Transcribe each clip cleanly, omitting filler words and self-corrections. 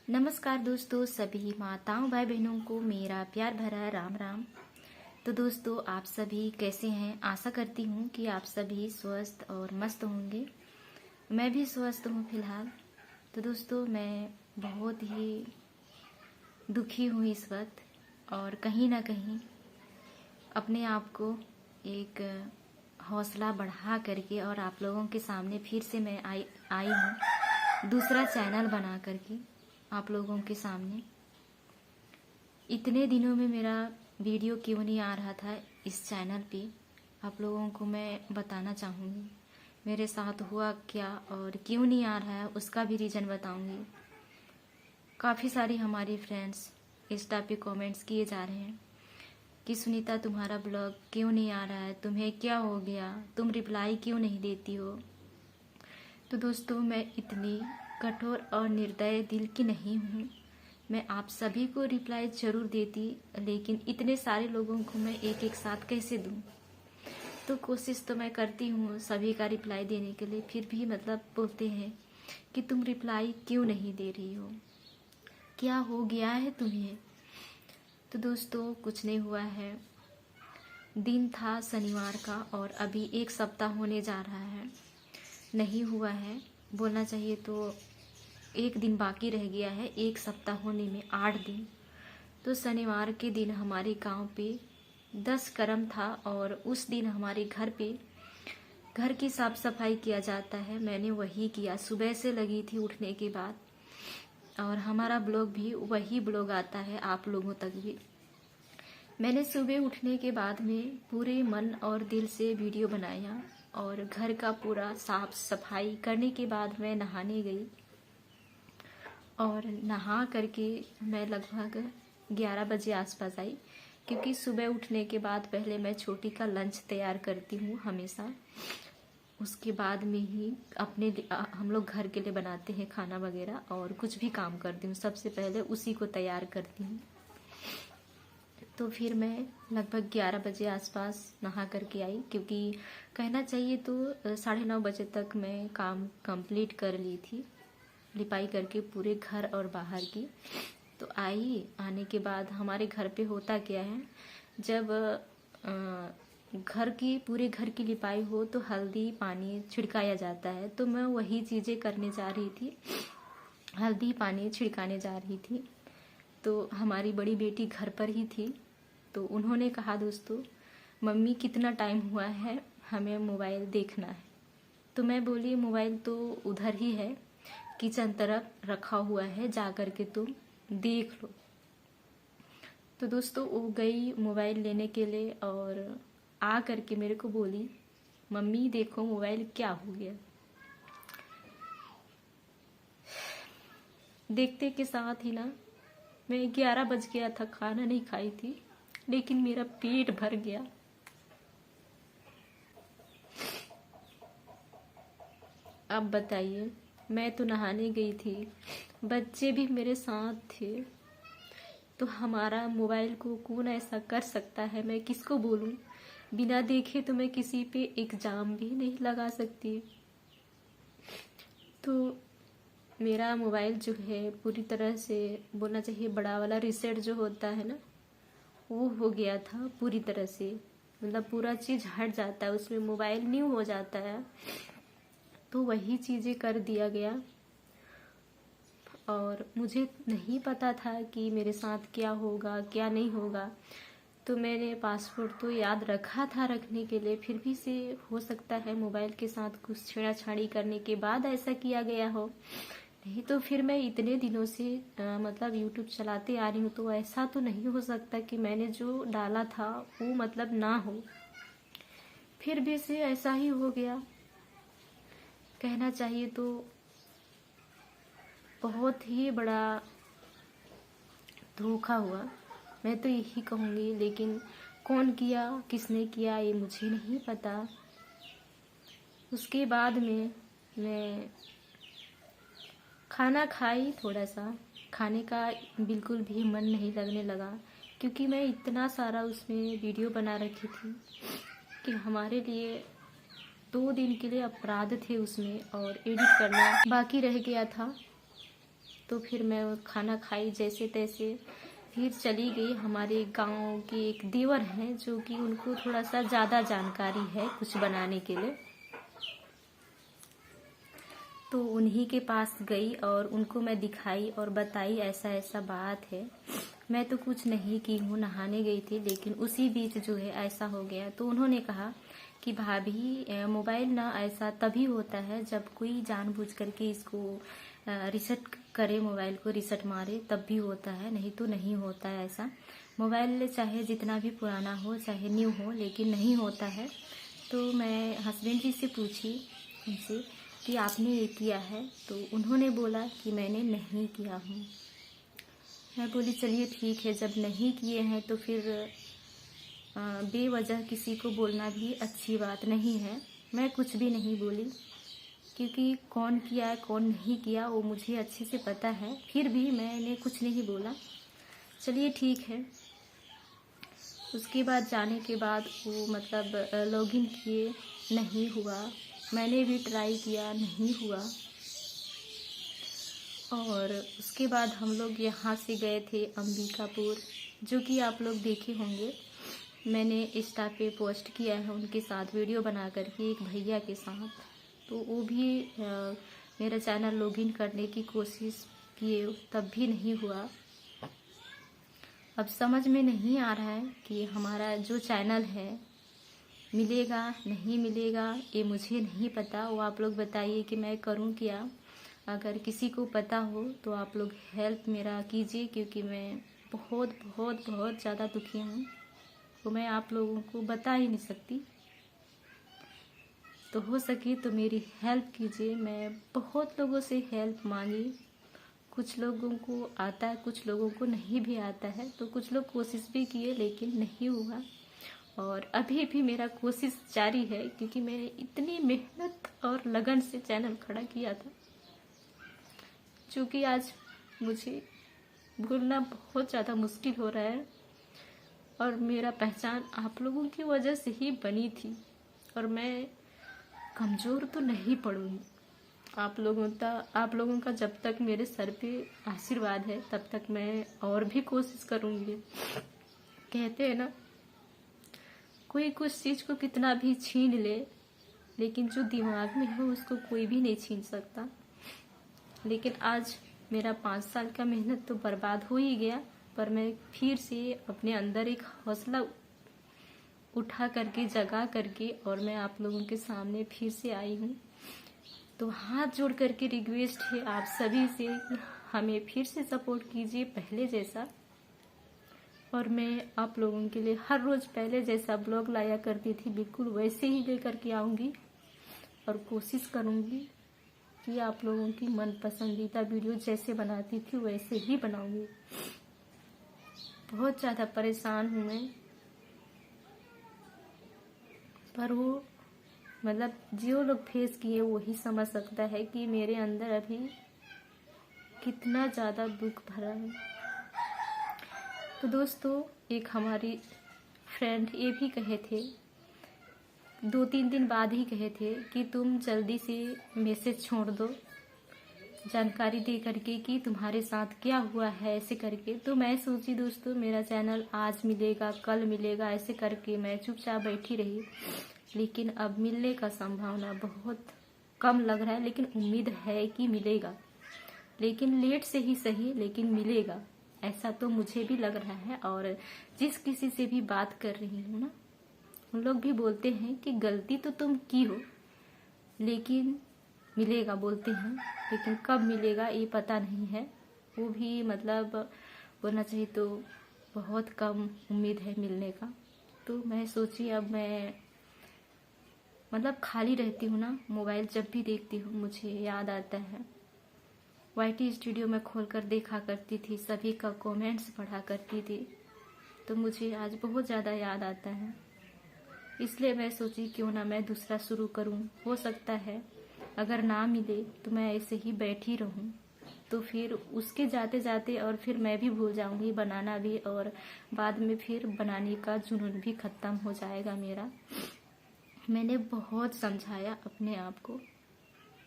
नमस्कार दोस्तों, सभी माताओं भाई बहनों को मेरा प्यार भरा राम राम। तो दोस्तों, आप सभी कैसे हैं? आशा करती हूँ कि आप सभी स्वस्थ और मस्त होंगे। मैं भी स्वस्थ हूँ फिलहाल। तो दोस्तों, मैं बहुत ही दुखी हूँ इस वक्त, और कहीं ना कहीं अपने आप को एक हौसला बढ़ा करके और आप लोगों के सामने फिर से मैं आई हूँ दूसरा चैनल बना करके आप लोगों के सामने। इतने दिनों में मेरा वीडियो क्यों नहीं आ रहा था इस चैनल पे, आप लोगों को मैं बताना चाहूँगी मेरे साथ हुआ क्या और क्यों नहीं आ रहा है, उसका भी रीज़न बताऊँगी। काफ़ी सारी हमारी फ्रेंड्स इंस्टा पे कमेंट्स किए जा रहे हैं कि सुनीता तुम्हारा ब्लॉग क्यों नहीं आ रहा है, तुम्हें क्या हो गया, तुम रिप्लाई क्यों नहीं देती हो। तो दोस्तों, मैं इतनी कठोर और निर्दय दिल की नहीं हूँ। मैं आप सभी को रिप्लाई जरूर देती, लेकिन इतने सारे लोगों को मैं एक एक साथ कैसे दूँ। तो कोशिश तो मैं करती हूँ सभी का रिप्लाई देने के लिए, फिर भी बोलते हैं कि तुम रिप्लाई क्यों नहीं दे रही हो, क्या हो गया है तुम्हें। तो दोस्तों, कुछ नहीं हुआ है। दिन था शनिवार का और अभी एक सप्ताह होने जा रहा है, नहीं हुआ है। बोलना चाहिए तो एक दिन बाकी रह गया है, एक सप्ताह होने में 8 दिन। तो शनिवार के दिन हमारे गांव पे 10 करम था और उस दिन हमारे घर की साफ सफाई किया जाता है। मैंने वही किया, सुबह से लगी थी उठने के बाद, और हमारा ब्लॉग भी वही ब्लॉग आता है आप लोगों तक भी। मैंने सुबह उठने के बाद में पूरे मन और दिल से वीडियो बनाया, और घर का पूरा साफ सफाई करने के बाद मैं नहाने गई, और नहा करके मैं लगभग 11 बजे आसपास आई, क्योंकि सुबह उठने के बाद पहले मैं छोटी का लंच तैयार करती हूँ हमेशा। उसके बाद में ही हम लोग घर के लिए बनाते हैं खाना वगैरह, और कुछ भी काम करती हूँ सबसे पहले उसी को तैयार करती हूँ। तो फिर मैं लगभग 11 बजे आसपास नहा करके आई, क्योंकि कहना चाहिए तो 9:30 बजे तक मैं काम कंप्लीट कर ली थी, लिपाई करके पूरे घर और बाहर की। तो आने के बाद हमारे घर पे होता क्या है, जब पूरे घर की लिपाई हो तो हल्दी पानी छिड़काया जाता है। तो मैं वही चीज़ें करने जा रही थी, हल्दी पानी छिड़काने जा रही थी। तो हमारी बड़ी बेटी घर पर ही थी, तो उन्होंने कहा, दोस्तों मम्मी कितना टाइम हुआ है, हमें मोबाइल देखना है। तो मैं बोली, मोबाइल तो उधर ही है, किचन तरफ रखा हुआ है, जा कर के तुम देख लो। तो दोस्तों, वो गई मोबाइल लेने के लिए और आ करके मेरे को बोली, मम्मी देखो मोबाइल क्या हो गया। देखते के साथ ही ना, मैं 11 बज गया था, खाना नहीं खाई थी, लेकिन मेरा पेट भर गया। अब बताइए, मैं तो नहाने गई थी, बच्चे भी मेरे साथ थे, तो हमारा मोबाइल को कौन ऐसा कर सकता है, मैं किसको बोलूं। बिना देखे तो मैं किसी पे एग्जाम भी नहीं लगा सकती। तो मेरा मोबाइल जो है पूरी तरह से, बोलना चाहिए बड़ा वाला रीसेट जो होता है ना, वो हो गया था पूरी तरह से। पूरा चीज़ हट जाता है, उसमें मोबाइल न्यू हो जाता है। तो वही चीज़ें कर दिया गया, और मुझे नहीं पता था कि मेरे साथ क्या होगा क्या नहीं होगा। तो मैंने पासवर्ड तो याद रखा था रखने के लिए, फिर भी से हो सकता है मोबाइल के साथ कुछ छेड़ाछाड़ी करने के बाद ऐसा किया गया हो। नहीं तो फिर मैं इतने दिनों से यूट्यूब चलाते आ रही हूँ, तो ऐसा तो नहीं हो सकता कि मैंने जो डाला था वो ना हो। फिर भी से ऐसा ही हो गया। कहना चाहिए तो बहुत ही बड़ा धोखा हुआ, मैं तो यही कहूँगी। लेकिन कौन किया, किसने किया, ये मुझे नहीं पता। उसके बाद में मैं खाना खाई, थोड़ा सा खाने का बिल्कुल भी मन नहीं लगने लगा, क्योंकि मैं इतना सारा उसमें वीडियो बना रखी थी कि हमारे लिए 2 दिन के लिए अपराध थे उसमें, और एडिट करना बाकी रह गया था। तो फिर मैं वो खाना खाई जैसे तैसे, फिर चली गई। हमारे गांव के एक देवर हैं जो कि उनको थोड़ा सा ज़्यादा जानकारी है कुछ बनाने के लिए, तो उन्हीं के पास गई और उनको मैं दिखाई और बताई ऐसा ऐसा बात है। मैं तो कुछ नहीं की हूँ, नहाने गई थी, लेकिन उसी बीच जो है ऐसा हो गया। तो उन्होंने कहा कि भाभी मोबाइल ना ऐसा तभी होता है जब कोई जानबूझ करके इसको रिसेट करे, मोबाइल को रिसेट मारे, तब भी होता है, नहीं तो नहीं होता है ऐसा। मोबाइल चाहे जितना भी पुराना हो चाहे न्यू हो, लेकिन नहीं होता है। तो मैं हस्बैंड जी से पूछी उनसे कि आपने ये किया है, तो उन्होंने बोला कि मैंने नहीं किया हूँ। मैं बोली चलिए ठीक है, जब नहीं किए हैं तो फिर बेवजह किसी को बोलना भी अच्छी बात नहीं है। मैं कुछ भी नहीं बोली, क्योंकि कौन किया है कौन नहीं किया वो मुझे अच्छे से पता है, फिर भी मैंने कुछ नहीं बोला। चलिए ठीक है। उसके बाद जाने के बाद वो मतलब लॉगिन किए, नहीं हुआ। मैंने भी ट्राई किया, नहीं हुआ। और उसके बाद हम लोग यहाँ से गए थे अंबिकापुर, जो कि आप लोग देखे होंगे। मैंने इंस्टा पे पोस्ट किया है उनके साथ वीडियो बना करके, एक भैया के साथ। तो वो भी मेरा चैनल लॉगिन करने की कोशिश किए, तब भी नहीं हुआ। अब समझ में नहीं आ रहा है कि हमारा जो चैनल है मिलेगा नहीं मिलेगा, ये मुझे नहीं पता। वो आप लोग बताइए कि मैं करूं क्या। अगर किसी को पता हो तो आप लोग हेल्प मेरा कीजिए, क्योंकि मैं बहुत बहुत बहुत ज़्यादा दुखी हूँ। तो मैं आप लोगों को बता ही नहीं सकती। तो हो सके तो मेरी हेल्प कीजिए। मैं बहुत लोगों से हेल्प मांगी, कुछ लोगों को आता है कुछ लोगों को नहीं भी आता है। तो कुछ लोग कोशिश भी किए लेकिन नहीं हुआ। और अभी भी मेरा कोशिश जारी है, क्योंकि मैंने इतनी मेहनत और लगन से चैनल खड़ा किया था, जो कि आज मुझे भूलना बहुत ज़्यादा मुश्किल हो रहा है। और मेरा पहचान आप लोगों की वजह से ही बनी थी, और मैं कमज़ोर तो नहीं पड़ूंगी। आप लोगों का जब तक मेरे सर पे आशीर्वाद है तब तक मैं और भी कोशिश करूंगी। कहते हैं ना, कोई कुछ चीज़ को कितना भी छीन ले, लेकिन जो दिमाग में है उसको कोई भी नहीं छीन सकता। लेकिन आज मेरा 5 साल का मेहनत तो बर्बाद हो ही गया, पर मैं फिर से अपने अंदर एक हौसला उठा करके, जगा करके, और मैं आप लोगों के सामने फिर से आई हूँ। तो हाथ जोड़ करके रिक्वेस्ट है आप सभी से कि हमें फिर से सपोर्ट कीजिए पहले जैसा। और मैं आप लोगों के लिए हर रोज़ पहले जैसा ब्लॉग लाया करती थी, बिल्कुल वैसे ही लेकर के आऊँगी। और कोशिश करूँगी कि आप लोगों की मन पसंदीदा वीडियो जैसे बनाती थी वैसे ही बनाऊँगी। बहुत ज़्यादा परेशान हूँ मैं, पर वो मतलब जो लोग फेस किए वही समझ सकता है कि मेरे अंदर अभी कितना ज़्यादा दुख भरा है। तो दोस्तों, एक हमारी फ्रेंड ये भी कहे थे, 2-3 दिन बाद ही कहे थे कि तुम जल्दी से मैसेज छोड़ दो, जानकारी दे करके कि तुम्हारे साथ क्या हुआ है ऐसे करके। तो मैं सोची दोस्तों, मेरा चैनल आज मिलेगा कल मिलेगा ऐसे करके मैं चुपचाप बैठी रही। लेकिन अब मिलने का संभावना बहुत कम लग रहा है, लेकिन उम्मीद है कि मिलेगा, लेकिन लेट से ही सही, लेकिन मिलेगा, ऐसा तो मुझे भी लग रहा है। और जिस किसी से भी बात कर रही हूँ ना, उन लोग भी बोलते हैं कि गलती तो तुम की हो, लेकिन मिलेगा बोलते हैं, लेकिन कब मिलेगा ये पता नहीं है। वो भी मतलब बोलना चाहिए तो बहुत कम उम्मीद है मिलने का। तो मैं सोची अब मैं मतलब खाली रहती हूँ ना, मोबाइल जब भी देखती हूँ मुझे याद आता है। YT स्टूडियो में खोलकर देखा करती थी, सभी का कमेंट्स पढ़ा करती थी, तो मुझे आज बहुत ज़्यादा याद आता है। इसलिए मैं सोची क्यों ना मैं दूसरा शुरू करूँ। हो सकता है अगर ना मिले तो मैं ऐसे ही बैठी रहूँ, तो फिर उसके जाते जाते और फिर मैं भी भूल जाऊँगी बनाना भी, और बाद में फिर बनाने का जुनून भी ख़त्म हो जाएगा मेरा। मैंने बहुत समझाया अपने आप को,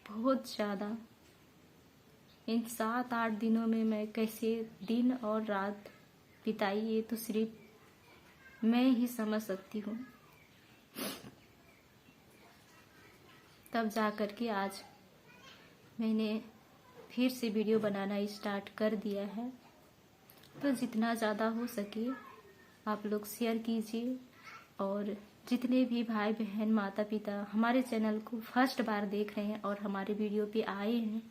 बहुत ज़्यादा, इन 7-8 दिनों में मैं कैसे दिन और रात बिताई, ये तो सिर्फ मैं ही समझ सकती हूँ। तब जा कर के आज मैंने फिर से वीडियो बनाना स्टार्ट कर दिया है। तो जितना ज़्यादा हो सके आप लोग शेयर कीजिए, और जितने भी भाई बहन माता पिता हमारे चैनल को फर्स्ट बार देख रहे हैं और हमारे वीडियो पे आए हैं,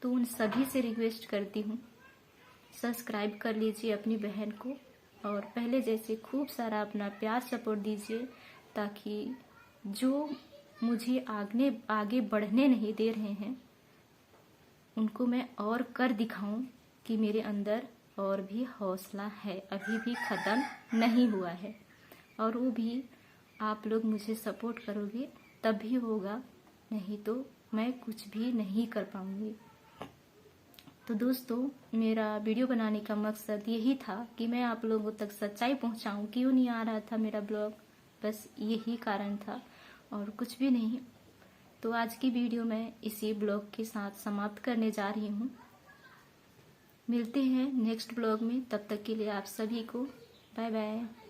तो उन सभी से रिक्वेस्ट करती हूँ सब्सक्राइब कर लीजिए अपनी बहन को, और पहले जैसे खूब सारा अपना प्यार सपोर्ट दीजिए, ताकि जो मुझे आगे बढ़ने नहीं दे रहे हैं उनको मैं और कर दिखाऊं कि मेरे अंदर और भी हौसला है, अभी भी ख़त्म नहीं हुआ है। और वो भी आप लोग मुझे सपोर्ट करोगे तब भी होगा, नहीं तो मैं कुछ भी नहीं कर पाऊंगी। तो दोस्तों, मेरा वीडियो बनाने का मकसद यही था कि मैं आप लोगों तक सच्चाई पहुंचाऊं। क्यों नहीं आ रहा था मेरा ब्लॉग, बस यही कारण था और कुछ भी नहीं। तो आज की वीडियो मैं इसी ब्लॉग के साथ समाप्त करने जा रही हूँ। मिलते हैं नेक्स्ट ब्लॉग में, तब तक के लिए आप सभी को बाय बाय।